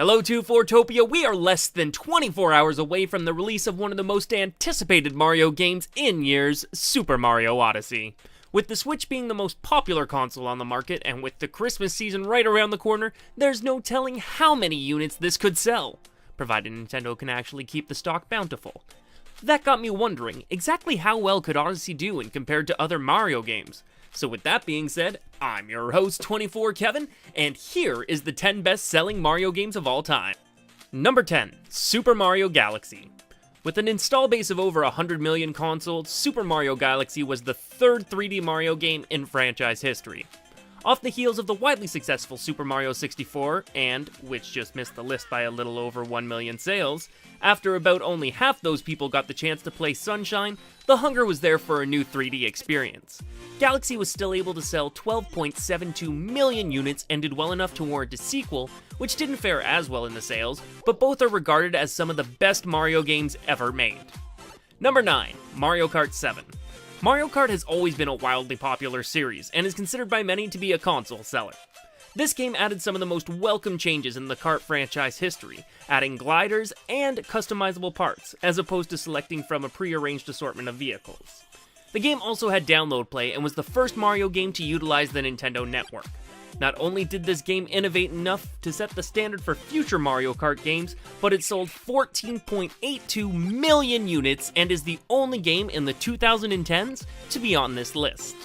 Hello to Fortopia, we are less than 24 hours away from the release of one of the most anticipated Mario games in years, Super Mario Odyssey. With the Switch being the most popular console on the market, and with the Christmas season right around the corner, there's no telling how many units this could sell, provided Nintendo can actually keep the stock bountiful. That got me wondering, exactly how well could Odyssey do when compared to other Mario games? So with that being said, I'm your host 24 Kevin, and here is the 10 best-selling Mario games of all time. Number 10, Super Mario Galaxy. With an install base of over 100 million consoles, Super Mario Galaxy was the third 3D Mario game in franchise history. Off the heels of the widely successful Super Mario 64, and, which just missed the list by a little over 1 million sales, after about only half those people got the chance to play Sunshine, the hunger was there for a new 3D experience. Galaxy was still able to sell 12.72 million units and did well enough to warrant a sequel, which didn't fare as well in the sales, but both are regarded as some of the best Mario games ever made. Number 9, Mario Kart 7. Mario Kart has always been a wildly popular series, and is considered by many to be a console seller. This game added some of the most welcome changes in the kart franchise history, adding gliders and customizable parts, as opposed to selecting from a pre-arranged assortment of vehicles. The game also had download play and was the first Mario game to utilize the Nintendo Network. Not only did this game innovate enough to set the standard for future Mario Kart games, but it sold 14.82 million units and is the only game in the 2010s to be on this list.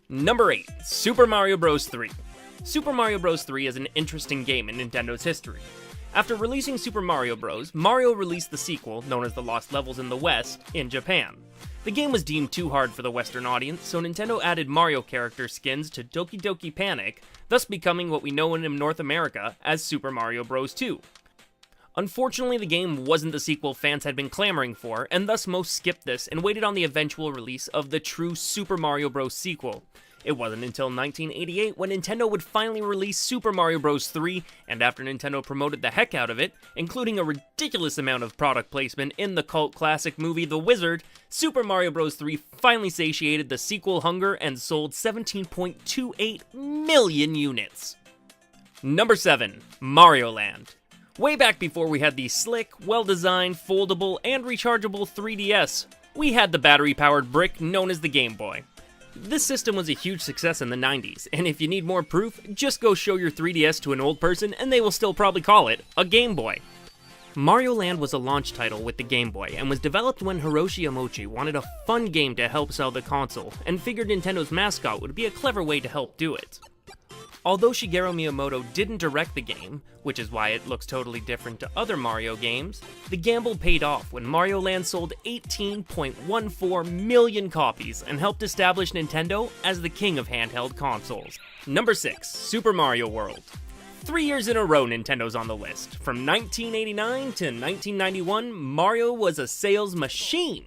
Number 8, Super Mario Bros. 3. Super Mario Bros. 3 is an interesting game in Nintendo's history. After releasing Super Mario Bros., Mario released the sequel, known as The Lost Levels in the West, in Japan. The game was deemed too hard for the Western audience, so Nintendo added Mario character skins to Doki Doki Panic, thus becoming what we know in North America as Super Mario Bros. 2. Unfortunately, the game wasn't the sequel fans had been clamoring for, and thus most skipped this and waited on the eventual release of the true Super Mario Bros. Sequel. It wasn't until 1988 when Nintendo would finally release Super Mario Bros. 3, and after Nintendo promoted the heck out of it, including a ridiculous amount of product placement in the cult classic movie The Wizard, Super Mario Bros. 3 finally satiated the sequel hunger and sold 17.28 million units. Number 7, Mario Land. Way back before we had the slick, well-designed, foldable, and rechargeable 3DS, we had the battery-powered brick known as the Game Boy. This system was a huge success in the 90s, and if you need more proof, just go show your 3DS to an old person and they will still probably call it a Game Boy. Mario Land was a launch title with the Game Boy and was developed when Hiroshi Yamauchi wanted a fun game to help sell the console and figured Nintendo's mascot would be a clever way to help do it. Although Shigeru Miyamoto didn't direct the game, which is why it looks totally different to other Mario games, the gamble paid off when Mario Land sold 18.14 million copies and helped establish Nintendo as the king of handheld consoles. Number 6, Super Mario World. 3 years in a row Nintendo's on the list. From 1989 to 1991, Mario was a sales machine.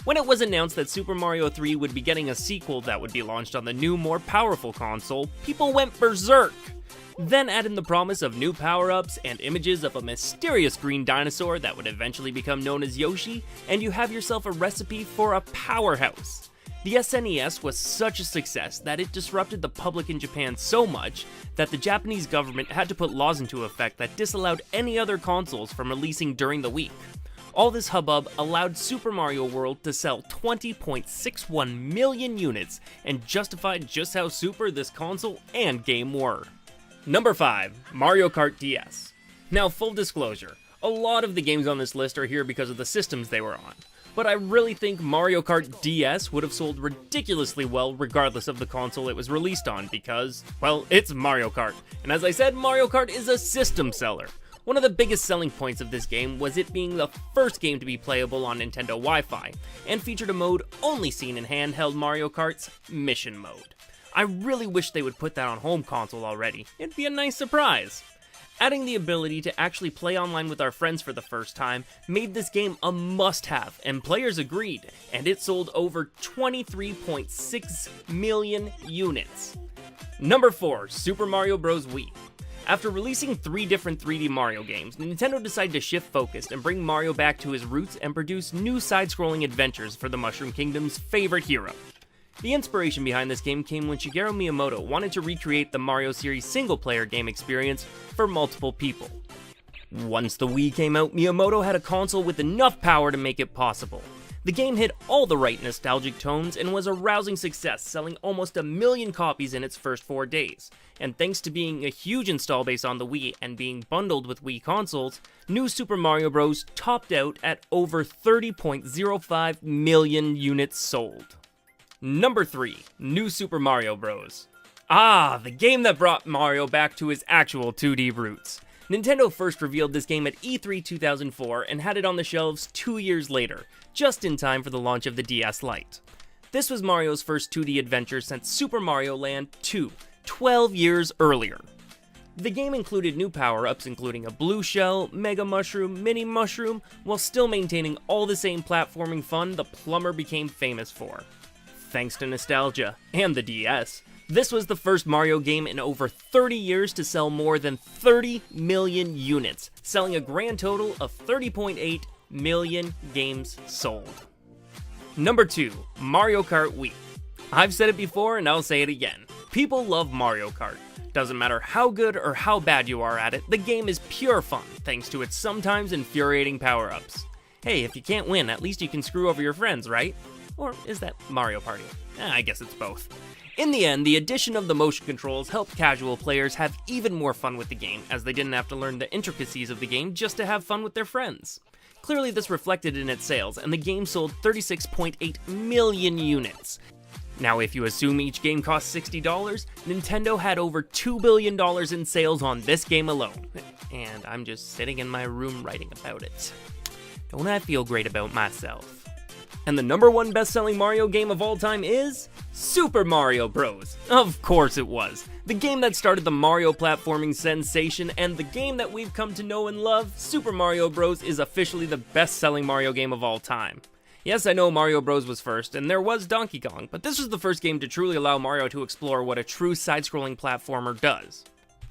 When it was announced that Super Mario 3 would be getting a sequel that would be launched on the new, more powerful console, people went berserk. Then add in the promise of new power-ups and images of a mysterious green dinosaur that would eventually become known as Yoshi, and you have yourself a recipe for a powerhouse. The SNES was such a success that it disrupted the public in Japan so much that the Japanese government had to put laws into effect that disallowed any other consoles from releasing during the week. All this hubbub allowed Super Mario World to sell 20.61 million units and justified just how super this console and game were. Number 5, Mario Kart DS. Now, full disclosure, a lot of the games on this list are here because of the systems they were on, but I really think Mario Kart DS would have sold ridiculously well regardless of the console it was released on because, well, it's Mario Kart, and as I said, Mario Kart is a system seller. One of the biggest selling points of this game was it being the first game to be playable on Nintendo Wi-Fi, and featured a mode only seen in handheld Mario Kart's Mission Mode. I really wish they would put that on home console already. It'd be a nice surprise. Adding the ability to actually play online with our friends for the first time made this game a must-have, and players agreed, and it sold over 23.6 million units. Number 4, Super Mario Bros. Wii. After releasing 3 different 3D Mario games, Nintendo decided to shift focus and bring Mario back to his roots and produce new side-scrolling adventures for the Mushroom Kingdom's favorite hero. The inspiration behind this game came when Shigeru Miyamoto wanted to recreate the Mario series single-player game experience for multiple people. Once the Wii came out, Miyamoto had a console with enough power to make it possible. The game hit all the right nostalgic tones and was a rousing success, selling almost 1 million copies in its first 4 days. And thanks to being a huge install base on the Wii and being bundled with Wii consoles, New Super Mario Bros. Topped out at over 30.05 million units sold. Number 3, New Super Mario Bros. The game that brought Mario back to his actual 2D roots. Nintendo first revealed this game at E3 2004 and had it on the shelves 2 years later, just in time for the launch of the DS Lite. This was Mario's first 2D adventure since Super Mario Land 2, 12 years earlier. The game included new power-ups including a blue shell, mega mushroom, mini mushroom, while still maintaining all the same platforming fun the plumber became famous for. Thanks to nostalgia and the DS, this was the first Mario game in over 30 years to sell more than 30 million units, selling a grand total of 30.8 million games sold. Number 2, Mario Kart Wii. I've said it before and I'll say it again. People love Mario Kart. Doesn't matter how good or how bad you are at it, the game is pure fun thanks to its sometimes infuriating power-ups. Hey, if you can't win, at least you can screw over your friends, right? Or is that Mario Party? I guess it's both. In the end, the addition of the motion controls helped casual players have even more fun with the game, as they didn't have to learn the intricacies of the game just to have fun with their friends. Clearly this reflected in its sales, and the game sold 36.8 million units. Now if you assume each game cost $60, Nintendo had over $2 billion in sales on this game alone. And I'm just sitting in my room writing about it. Don't I feel great about myself? And the number 1 best-selling Mario game of all time is Super Mario Bros. Of course it was. The game that started the Mario platforming sensation, and the game that we've come to know and love, Super Mario Bros. Is officially the best-selling Mario game of all time. Yes, I know Mario Bros. Was first, and there was Donkey Kong, but this was the first game to truly allow Mario to explore what a true side-scrolling platformer does.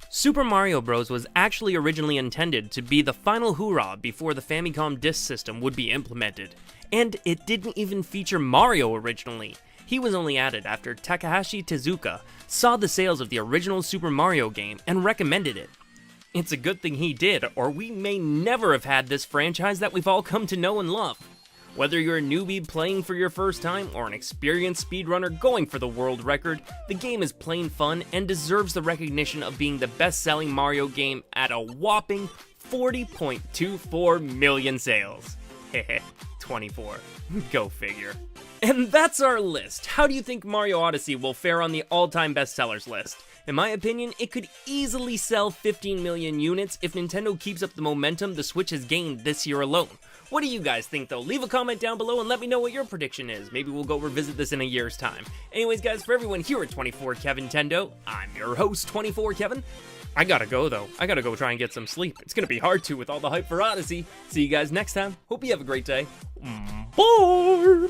Super Mario Bros. Was actually originally intended to be the final hurrah before the Famicom disk system would be implemented. And it didn't even feature Mario originally. He was only added after Takahashi Tezuka saw the sales of the original Super Mario game and recommended it. It's a good thing he did, or we may never have had this franchise that we've all come to know and love. Whether you're a newbie playing for your first time or an experienced speedrunner going for the world record, the game is plain fun and deserves the recognition of being the best-selling Mario game at a whopping 40.24 million sales. Heh 24. Go figure. And that's our list. How do you think Mario Odyssey will fare on the all-time bestsellers list? In my opinion, it could easily sell 15 million units if Nintendo keeps up the momentum the Switch has gained this year alone. What do you guys think though? Leave a comment down below and let me know what your prediction is. Maybe we'll go revisit this in a year's time. Anyways guys, for everyone here at 24KevinTendo, I'm your host 24Kevin. I gotta go though. I gotta go try and get some sleep. It's gonna be hard to with all the hype for Odyssey. See you guys next time. Hope you have a great day. Bye!